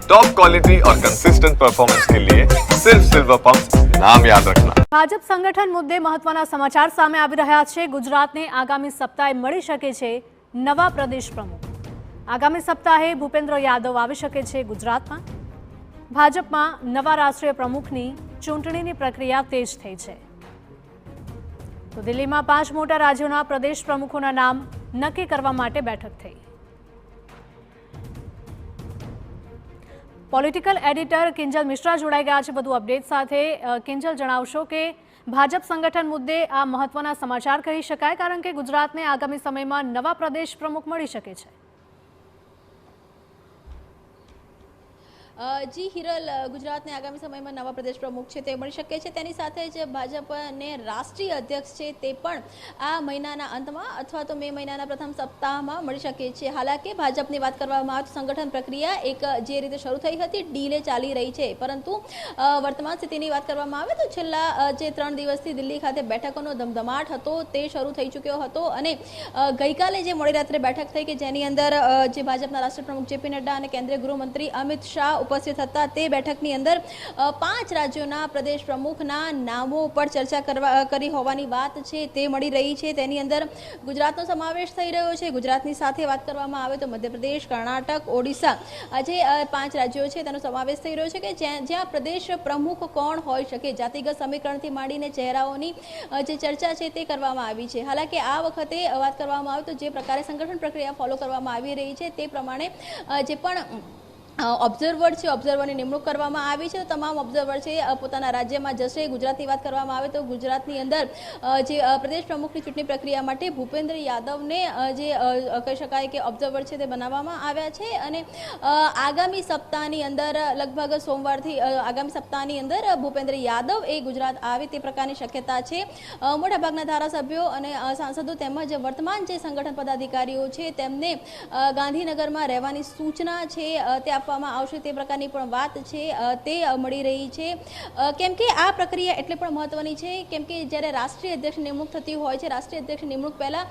Top quality और consistent performance के लिए सिर्फ सिल्वर पंप नाम याद रखना। ભાજપ સંગઠન મુદ્દે મહત્વના સમાચાર સામે આવી રહ્યા છે। ગુજરાતને આગામી સપ્તાહે મળી શકે છે નવા પ્રદેશ પ્રમુખ। આગામી સપ્તાહે ભૂપેન્દ્ર યાદવ આવી શકે છે ગુજરાતમાં। ભાજપમાં નવા રાષ્ટ્રીય પ્રમુખની ચૂંટણીની પ્રક્રિયા તેજ થઈ છે। તો દિલ્હીમાં 5 મોટા રાજ્યોના પ્રદેશ પ્રમુખોના નામ નક્કી કરવા માટે બેઠક થઈ। પોલિટિકલ એડિટર કિંજલ મિશ્રા જોડાઈ ગયા છે વધુ અપડેટ સાથે। કિંજલ, જણાવશો કે ભાજપ સંગઠન મુદ્દે આ મહત્વના સમાચાર કહી શકાય, કારણ કે ગુજરાતને આગામી સમયમાં નવા પ્રદેશ પ્રમુખ મળી શકે છે। જી હિરલ, ગુજરાતને આગામી સમયમાં નવા પ્રદેશ પ્રમુખ છે તે મળી શકે છે। તેની સાથે જ ભાજપને રાષ્ટ્રીય અધ્યક્ષ છે તે પણ આ મહિનાના અંતમાં અથવા તો મે મહિનાના પ્રથમ સપ્તાહમાં મળી શકે છે। હાલાકી ભાજપની વાત કરવામાં આવે તો સંગઠન પ્રક્રિયા એક જે રીતે શરૂ થઈ હતી ડીલે ચાલી રહી છે, પરંતુ વર્તમાન સ્થિતિની વાત કરવામાં આવે તો છેલ્લા જે 3 દિવસથી દિલ્હી ખાતે બેઠકોનો ધમધમાટ હતો તે શરૂ થઈ ચૂક્યો હતો અને ગઈકાલે જે મોડી રાત્રે બેઠક થઈ કે જેની અંદર જે ભાજપના રાષ્ટ્રીય પ્રમુખ જેપી નડ્ડા અને કેન્દ્રીય ગૃહમંત્રી અમિત શાહ ઉપસ્થિત હતા। તે બેઠકની અંદર 5 રાજ્યોના પ્રદેશ પ્રમુખના નામો પર ચર્ચા કરી હોવાની વાત છે તે મળી રહી છે। તેની અંદર ગુજરાતનો સમાવેશ થઈ રહ્યો છે। ગુજરાતની સાથે વાત કરવામાં આવે તો મધ્યપ્રદેશ, કર્ણાટક, ઓડિશા, જે 5 રાજ્યો છે તેનો સમાવેશ થઈ રહ્યો છે કે જ્યાં પ્રદેશ પ્રમુખ કોણ હોઈ શકે, જાતિગત સમીકરણથી માંડીને ચહેરાઓની જે ચર્ચા છે તે કરવામાં આવી છે। હાલાકી આ વખતે વાત કરવામાં આવે તો જે પ્રકારે સંગઠન પ્રક્રિયા ફોલો કરવામાં આવી રહી છે તે પ્રમાણે જે પણ ઓબ્ઝર્વર છે, ઓબ્ઝર્વરની નિમણૂક કરવામાં આવી છે। તો તમામ ઓબ્ઝર્વર છે પોતાના રાજ્યમાં જશે। ગુજરાતની વાત કરવામાં આવે તો ગુજરાતની અંદર જે પ્રદેશ પ્રમુખની ચૂંટણી પ્રક્રિયા માટે ભૂપેન્દ્ર યાદવને જે કહી શકાય કે ઓબ્ઝર્વર છે તે બનાવવામાં આવ્યા છે અને આગામી સપ્તાહની અંદર લગભગ સોમવારથી આગામી સપ્તાહની અંદર ભૂપેન્દ્ર યાદવ એ ગુજરાત આવે તે પ્રકારની શક્યતા છે। મોટાભાગના ધારાસભ્યો અને સાંસદો તેમજ વર્તમાન જે સંગઠન પદાધિકારીઓ છે તેમને ગાંધીનગરમાં રહેવાની સૂચના છે તે આપવામાં આવશે તે પ્રકારની પણ વાત છે તે મળી રહી છે। કેમ કે આ પ્રક્રિયા એટલે પણ મહત્વની છે કેમ કે જ્યારે રાષ્ટ્રીય અધ્યક્ષ નિમણૂક થતી હોય છે, રાષ્ટ્રીય અધ્યક્ષ નિમણૂક પહેલા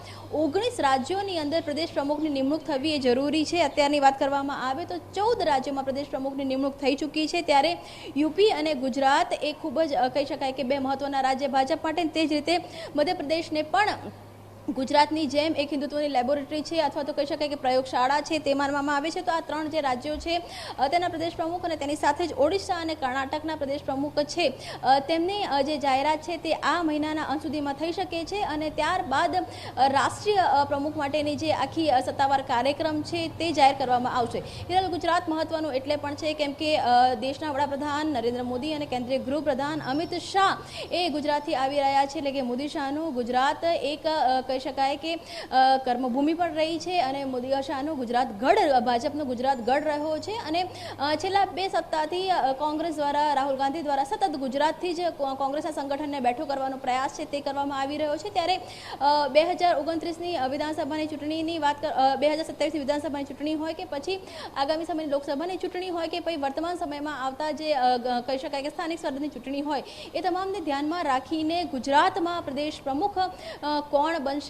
19 રાજ્યોની અંદર પ્રદેશ પ્રમુખની નિમણૂક થવી એ જરૂરી છે। અત્યારની વાત કરવામાં આવે તો 14 રાજ્યોમાં પ્રદેશ પ્રમુખની નિમણૂક થઈ ચૂકી છે, ત્યારે યુપી અને ગુજરાત એ ખૂબ જ કહી શકાય કે 2 મહત્વના રાજ્ય ભાજપ માટે। તે જ રીતે મધ્યપ્રદેશને પણ ગુજરાતની જેમ એક હિન્દુત્વની લેબોરેટરી છે અથવા તો કહી શકાય કે પ્રયોગશાળા છે તે માનવામાં આવે છે। તો આ 3 જે રાજ્યો છે તેના પ્રદેશ પ્રમુખ અને તેની સાથે જ ઓડિશા અને કર્ણાટકના પ્રદેશ પ્રમુખ છે તેમની જે જાહેરાત છે તે આ મહિનાના અંત સુધીમાં થઈ શકે છે અને ત્યારબાદ રાષ્ટ્રીય પ્રમુખ માટેની જે આખી સત્તાવાર કાર્યક્રમ છે તે જાહેર કરવામાં આવશે। હિરલ, ગુજરાત મહત્વનું એટલે પણ છે કેમ કે દેશના વડાપ્રધાન નરેન્દ્ર મોદી અને કેન્દ્રીય ગૃહપ્રધાન અમિત શાહ એ ગુજરાતથી આવી રહ્યા છે, એટલે કે મોદી શાહનું ગુજરાત એક કહી શકાય કે કર્મભૂમિ પણ રહી છે અને મોદી શાહનું ગુજરાત ગઢ, ભાજપનો ગુજરાત ગઢ રહ્યો છે અને છેલ્લા 2 સપ્તાહથી કોંગ્રેસ દ્વારા, રાહુલ ગાંધી દ્વારા સતત ગુજરાતથી જ કોંગ્રેસના સંગઠનને બેઠો કરવાનો પ્રયાસ છે તે કરવામાં આવી રહ્યો છે। ત્યારે 2029ની વિધાનસભાની ચૂંટણીની વાત 2027ની વિધાનસભાની ચૂંટણી હોય કે પછી આગામી સમયની લોકસભાની ચૂંટણી હોય કે પછી વર્તમાન સમયમાં આવતા જે કહી શકાય કે સ્થાનિક સ્વરાજની ચૂંટણી હોય, એ તમામને ધ્યાનમાં રાખીને ગુજરાતમાં પ્રદેશ પ્રમુખ કોણ બનશે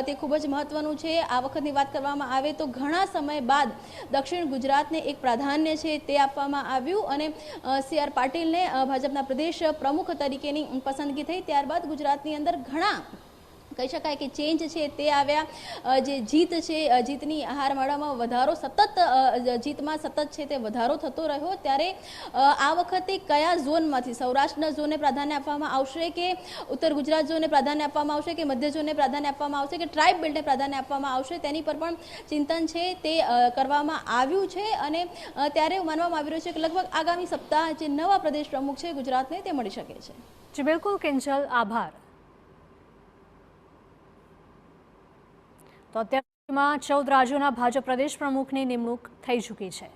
તે ખૂબ જ મહત્વનું છે। આ વખતની વાત કરવામાં આવે તો ઘણા સમય બાદ દક્ષિણ ગુજરાતને એક પ્રાધાન્ય છે તે આપવામાં આવ્યું અને CR પાટીલને ભાજપના પ્રદેશ પ્રમુખ તરીકેની પસંદગી થઈ। ત્યારબાદ ગુજરાતની અંદર ઘણા કહી શકાય કે ચેન્જ છે તે આવ્યા। જે જીત છે, જીતની હારમાળામાં વધારો જીતમાં સતત છે તે વધારો થતો રહ્યો। ત્યારે આ વખતે કયા ઝોનમાંથી, સૌરાષ્ટ્રના ઝોનને પ્રાધાન્ય આપવામાં આવશે કે ઉત્તર ગુજરાત ઝોનને પ્રાધાન્ય આપવામાં આવશે કે મધ્ય ઝોનને પ્રાધાન્ય આપવામાં આવશે કે ટ્રાઇબ બેલ્ટને પ્રાધાન્ય આપવામાં આવશે, તેની પર પણ ચિંતન છે તે કરવામાં આવ્યું છે અને ત્યારે માનવામાં આવી રહ્યું છે કે લગભગ આગામી સપ્તાહ જે નવા પ્રદેશ પ્રમુખ છે ગુજરાતને તે મળી શકે છે। જી બિલકુલ કિંજલ, આભાર। તો અત્યારમાં 14 રાજ્યોના ભાજપ પ્રદેશ પ્રમુખની નિમણૂક થઈ ચૂકી છે।